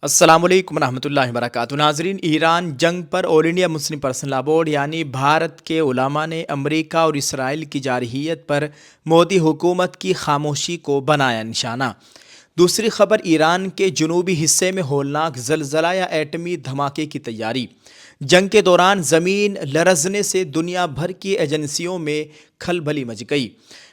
अस्सलाम वालेकुम रहमतुल्लाहि व बरकातुहू। नाज़रीन, ईरान जंग पर all India Muslim Personal Law board यानी भारत के उलमा ने अमरीका और इसराइल की जारहियत पर मोदी हुकूमत की खामोशी को बनाया निशाना। दूसरी खबर, ईरान के जनूबी हिस्से में होलनाक ज़लज़ला या एटमी धमाके की तैयारी। जंग के दौरान ज़मीन लरज़ने से दुनिया भर की एजेंसियों में खलबली मच गई।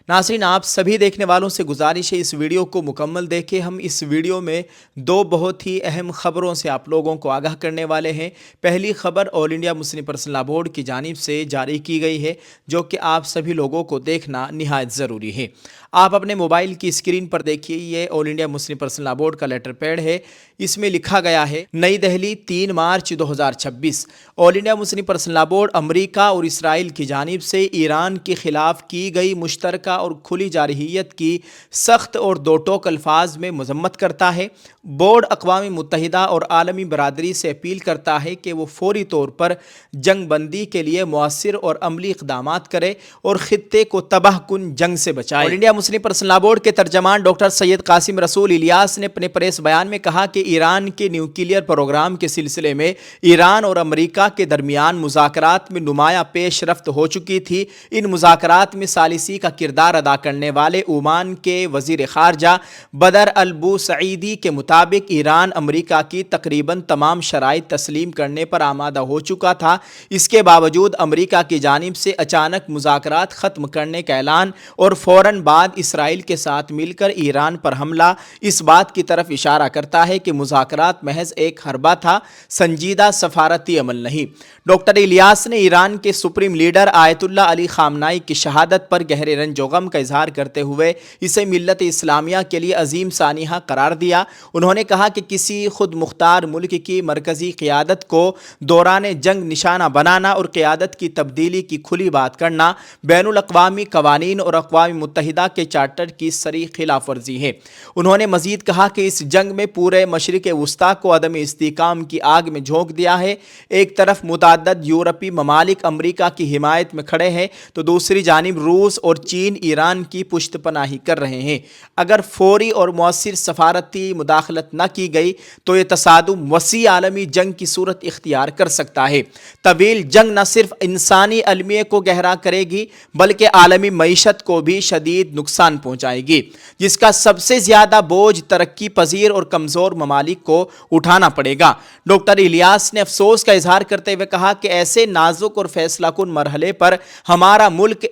नाज़रीन, आप सभी देखने वालों से गुजारिश है इस वीडियो को मुकम्मल देखें। हम इस वीडियो में दो बहुत ही अहम खबरों से आप लोगों को आगाह करने वाले हैं। पहली खबर all India Muslim Personal Law board की जानिब से जारी की गई है, जो कि आप सभी लोगों को देखना निहायत ज़रूरी है। आप अपने मोबाइल की स्क्रीन पर देखिए, ये All India Muslim Personal Law Board का लेटर पैड है। इसमें लिखा गया है, नई Delhi 3 March 2026। All India Muslim Personal Law Board America और इसराइल की जानिब से ईरान के खिलाफ की गई मुश्तरका और खुली जारहियत की सख्त और दो टोक अल्फाज में मजम्मत करता है। बोर्ड अक़वाम मुत्तहिदा और आलमी बरादरी से अपील करता है कि वो फौरी तौर पर जंग बंदी के लिए मुअस्सिर और अमली इक़दामात करे और ख़ित्ते को तबाह कुन जंग से बचाए। All India Muslim Personal Law board के तर्जमान डॉक्टर सैयद कासिम रसूल इलियास ने अपने प्रेस बयान में कहा कि ईरान के न्यूक्लियर प्रोग्राम के सिलसिले में ईरान और अमरीका के दरमियान मुज़ाकरात में नुमाया पेशरफ्त हो चुकी थी। इन मुज़ाकरात में सालिसी का किरदार अदा करने वाले ओमान के वज़ीर ख़ारजा बदर अल बुसईदी के मुताबिक ईरान अमरीका की तकरीबन तमाम शराइत तस्लीम करने पर आमादा हो चुका था। इसके बावजूद अमरीका की जानिब से अचानक मुज़ाकरात ख़त्म करने का ऐलान और फ़ौरन बाद इसराइल के साथ मिलकर ईरान पर हमला इस बात की तरफ इशारा करता है कि मुज़ाकरात महज एक हरबा था, संजीदा सफारती अमल नहीं। डॉक्टर इलियास ने ईरान के सुप्रीम लीडर आयतुल्लाह अली ख़ामनाई की शहादत पर गहरे रंज व गम का इजहार करते हुए इसे मिल्लत इस्लामिया के लिए अजीम सानिहा करार दिया। उन्होंने कहा कि किसी खुद मुख्तार मुल्क की मरकज़ी क़ियादत को दौरान जंग निशाना बनाना और क़ियादत की तब्दीली की खुली बात करना बैनुल अक़वामी क़वानीन और अक़वाम मुत्तहिदा के चार्टर की सरी खिलाफ वर्जी है। उन्होंने मज़ीद कहा कि इस जंग में पूरे मशरिक़ वुस्ता को अदम इस्तिकाम की आग में झोंक दिया है। एक तरफ मुतअद्दिद यूरोपी ममालिक अमरीका की हिमायत में खड़े हैं, तो दूसरी जानिब रूस और चीन ईरान की पुश्तपनाही कर रहे हैं। अगर फौरी और मौसर सफारती मुदाखलत न की गई तो ये तसादुम वसी आलमी जंग की सूरत इख्तियार कर सकता है। तवील जंग न सिर्फ इंसानी अलमिये को गहरा करेगी बल्कि आलमी मईशत को भी शदीद नुकसान पहुँचाएगी, जिसका सबसे ज़्यादा बोझ तरक्की पजीर और कमज़ोर ममालिक को उठाना पड़ेगा। डॉक्टर इलियास ने अफसोस का इजहार करते हुए कहा कि ऐसे नाजुक और फैसला कुन मरहले पर हमारा मुल्क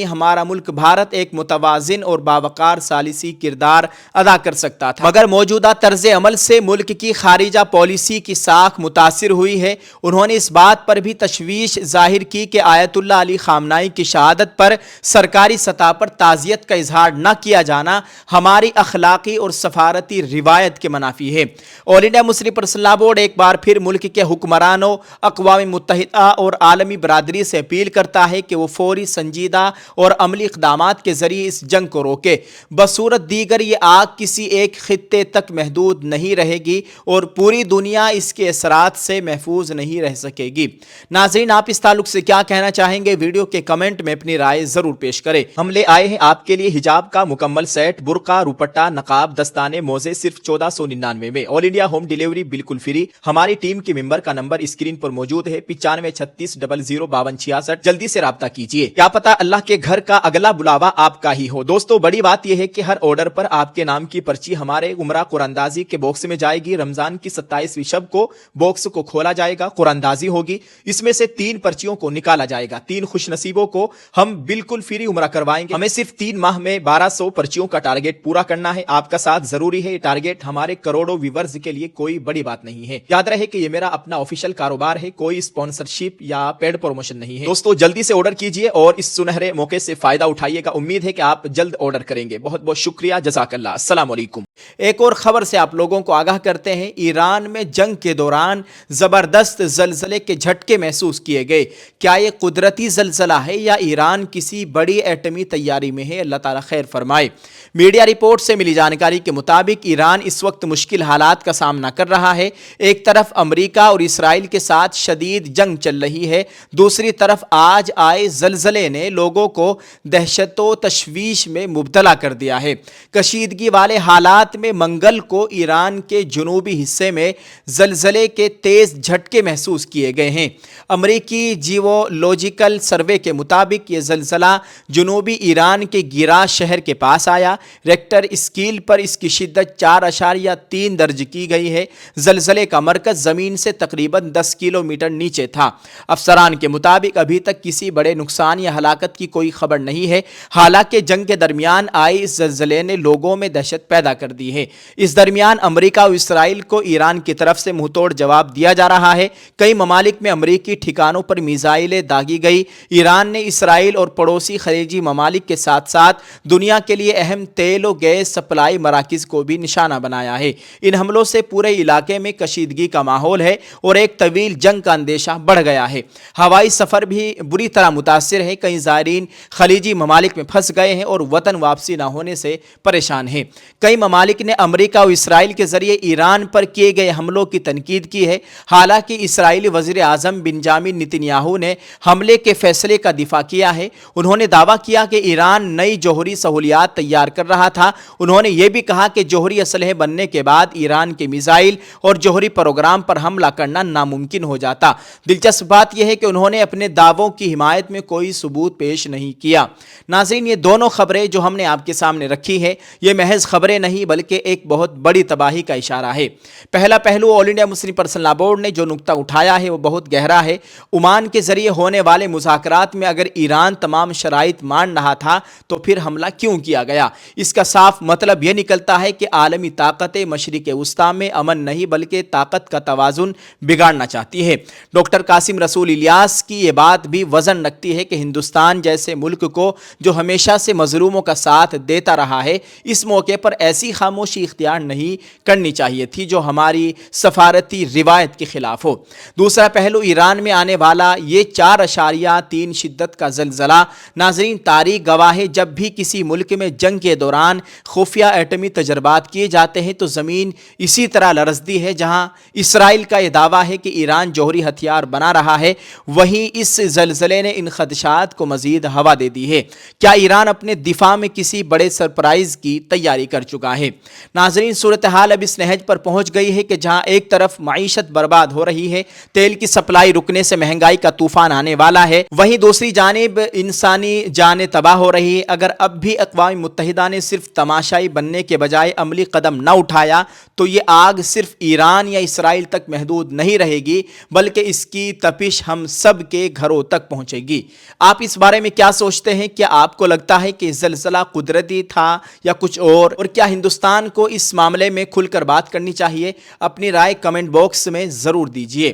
हमारा मुल्क भारत एक मुतवाज़िन और बावकार सालिसी किरदार अदा कर सकता था, मगर मौजूदा तर्ज अमल से मुल्क की खारिजा पॉलिसी की साख मुतासिर हुई है। उन्होंने इस बात पर भी तशवीश जाहिर की कि आयतुल्लाह अली ख़ामनाई की शहादत पर सरकारी सतह पर ताज़ियत का इजहार न किया जाना हमारी अखलाकी और सफारती रिवायत के मनाफी है। All India Muslim Personal Law board एक बार फिर मुल्क के हुक्मरानों, अक़वाम मुत्तहिदा और आलमी बरादरी से अपील करता है कि वो फौरी, संजीदा और अमली इक़दामात के ज़रिए इस जंग को रोके। बसूरत दीगर ये आग किसी एक खित्ते तक महदूद नहीं रहेगी और पूरी दुनिया इसके असरात से महफूज नहीं रह सकेगी। नाज़रीन, आप इस ताल्लुक से क्या कहना चाहेंगे? वीडियो के कमेंट में अपनी राय ज़रूर पेश करें। हम ले आए हैं आपके लिए हिजाब का मुकम्मल सेट, बुर्का, रुपट्टा, नकाब, दस्ताने, मोज़े सिर्फ 1499 में। ऑल इंडिया होम डिलीवरी बिल्कुल फ्री। हमारी टीम के मेंबर का नंबर स्क्रीन पर मौजूद है, 9536005266। जल्दी से राब्ता कीजिए, क्या पता अल्लाह के घर का अगला बुलावा आपका ही हो। दोस्तों, बड़ी बात यह है कि हर ऑर्डर पर आपके नाम की पर्ची हमारे उमरा कुरानंदाजी के बॉक्स में जाएगी। रमजान की 27वीं शब को बॉक्स को खोला जाएगा, कुरानंदाजी होगी। इसमें से 3 पर्चियों को निकाला जाएगा। 3 खुशनसीबों को हम बिल्कुल फ्री उमरा करवाएंगे। हमें सिर्फ 3 माह में 1200 पर्चियों का टारगेट पूरा करना है। आपका साथ जरूरी है। ये टारगेट हमारे करोड़ों व्यूवर्स के लिए कोई बड़ी बात नहीं है। याद रहे कि ये मेरा अपना ऑफिशियल कारोबार है, कोई स्पॉन्सरशिप या पेड प्रमोशन नहीं है। दोस्तों, जल्दी से ऑर्डर कीजिए और इस सुनहरे मौके से फायदा उठाइएगा। उम्मीद है कि आप जल्द ऑर्डर करेंगे। बहुत बहुत शुक्रिया, जज़ाकल्लाह, अस्सलाम वालेकुम। एक और खबर से आप लोगों को आगाह करते हैं। ईरान में जंग के दौरान जबरदस्त जलजले के झटके महसूस किए गए। क्या ये कुदरती जलजला है या ईरान किसी बड़ी एटमी तैयारी में है? اللہ تعالیٰ خیر فرمائے۔ میڈیا رپورٹ سے ملی جانکاری کے مطابق ایران اس وقت مشکل حالات کا سامنا کر رہا ہے۔ ایک طرف امریکہ اور اسرائیل کے ساتھ شدید جنگ چل رہی ہے، دوسری طرف آج آئے زلزلے نے لوگوں کو دہشت و تشویش میں مبتلا کر دیا ہے۔ کشیدگی والے حالات میں منگل کو ایران کے جنوبی حصے میں زلزلے کے تیز جھٹکے محسوس کیے گئے ہیں۔ امریکی جیولوجیکل سروے کے مطابق یہ زلزلہ جنوبی ایران کے گیراز شہر کے پاس آیا۔ ریکٹر اسکیل پر اس کی شدت 4.3 درج کی گئی ہے۔ زلزلے کا مرکز زمین سے تقریباً 10 کلومیٹر نیچے تھا۔ افسران کے مطابق ابھی تک کسی بڑے نقصان یا ہلاکت کی کوئی خبر نہیں ہے، حالانکہ جنگ کے درمیان آئے اس زلزلے نے لوگوں میں دہشت پیدا کر دی ہے۔ اس درمیان امریکہ اور اسرائیل کو ایران کی طرف سے منہ توڑ جواب دیا جا رہا ہے۔ کئی ممالک میں امریکی ٹھکانوں پر میزائلیں داغی گئی۔ ایران نے اسرائیل اور پڑوسی خلیجی ممالک کے ساتھ ساتھ دنیا کے لیے اہم تیل و گیس سپلائی مراکز کو بھی نشانہ بنایا ہے۔ ان حملوں سے پورے علاقے میں کشیدگی کا ماحول ہے اور ایک طویل جنگ کا اندیشہ بڑھ گیا ہے۔ ہوائی سفر بھی بری طرح متاثر ہے۔ کئی زائرین خلیجی ممالک میں پھنس گئے ہیں اور وطن واپسی نہ ہونے سے پریشان ہیں۔ کئی ممالک نے امریکہ اور اسرائیل کے ذریعے ایران پر کیے گئے حملوں کی تنقید کی ہے۔ حالانکہ اسرائیلی وزیر اعظم بنجامن نیتن یاہو نے حملے کے فیصلے کا دفاع کیا ہے۔ انہوں نے دعویٰ کیا کہ ایران نئی جوہری سہولیات تیار کر رہا تھا۔ انہوں نے یہ بھی کہا کہ جوہری اسلحے بننے کے بعد ایران کے میزائل اور جوہری پروگرام پر حملہ کرنا ناممکن ہو جاتا۔ دلچسپ بات یہ ہے کہ انہوں نے اپنے دعووں کی حمایت میں کوئی ثبوت پیش نہیں کیا۔ ناظرین، یہ دونوں خبریں جو ہم نے آپ کے سامنے رکھی ہے، یہ محض خبریں نہیں بلکہ ایک بہت بڑی تباہی کا اشارہ ہے۔ پہلا پہلو All India Muslim Personal Law Board نے جو نقطہ اٹھایا ہے وہ بہت گہرا ہے۔ عمان کے ذریعے ہونے والے مذاکرات میں اگر ایران تمام شرائط مان رہا تھا تو پھر حملہ کیوں کیا گیا؟ اس کا صاف مطلب یہ نکلتا ہے کہ عالمی طاقتیں مشرق وسطیٰ میں امن نہیں بلکہ طاقت کا توازن بگاڑنا چاہتی ہے۔ ڈاکٹر قاسم رسول الیاس کی یہ بات بھی وزن رکھتی ہے کہ ہندوستان جیسے ملک کو جو ہمیشہ سے مظلوموں کا ساتھ دیتا رہا ہے، اس موقع پر ایسی خاموشی اختیار نہیں کرنی چاہیے تھی جو ہماری سفارتی روایت کے خلاف ہو۔ دوسرا پہلو ایران میں آنے والا یہ 4.3 شدت کا زلزلہ، ناظرین، تاریخ گواہ ہے جب بھی کسی ملک میں جنگ کے دوران خفیہ ایٹمی تجربات کیے جاتے ہیں تو زمین اسی طرح لرزتی ہے۔ جہاں اسرائیل کا یہ دعویٰ ہے کہ ایران جوہری ہتھیار بنا رہا ہے، وہیں اس زلزلے نے ان خدشات کو مزید ہوا دے دی ہے۔ کیا ایران اپنے دفاع میں کسی بڑے سرپرائز کی تیاری کر چکا ہے؟ ناظرین، صورتحال اب اس نہج پر پہنچ گئی ہے کہ جہاں ایک طرف معیشت برباد ہو رہی ہے، تیل کی سپلائی رکنے سے مہنگائی کا طوفان آنے والا ہے، وہیں دوسری جانب انسانی جانیں تباہ ہو رہی ہے۔ اگر اب بھی اقوام متحدہ نے صرف تماشائی بننے کے بجائے عملی قدم نہ اٹھایا تو یہ آگ صرف ایران یا اسرائیل تک محدود نہیں رہے گی بلکہ اس کی تپش ہم سب کے گھروں تک پہنچے گی۔ آپ اس بارے میں کیا سوچتے ہیں؟ کیا آپ کو لگتا ہے کہ زلزلہ قدرتی تھا یا کچھ اور کیا ہندوستان کو اس معاملے میں کھل کر بات کرنی چاہیے؟ اپنی رائے کمنٹ باکس میں ضرور دیجیے۔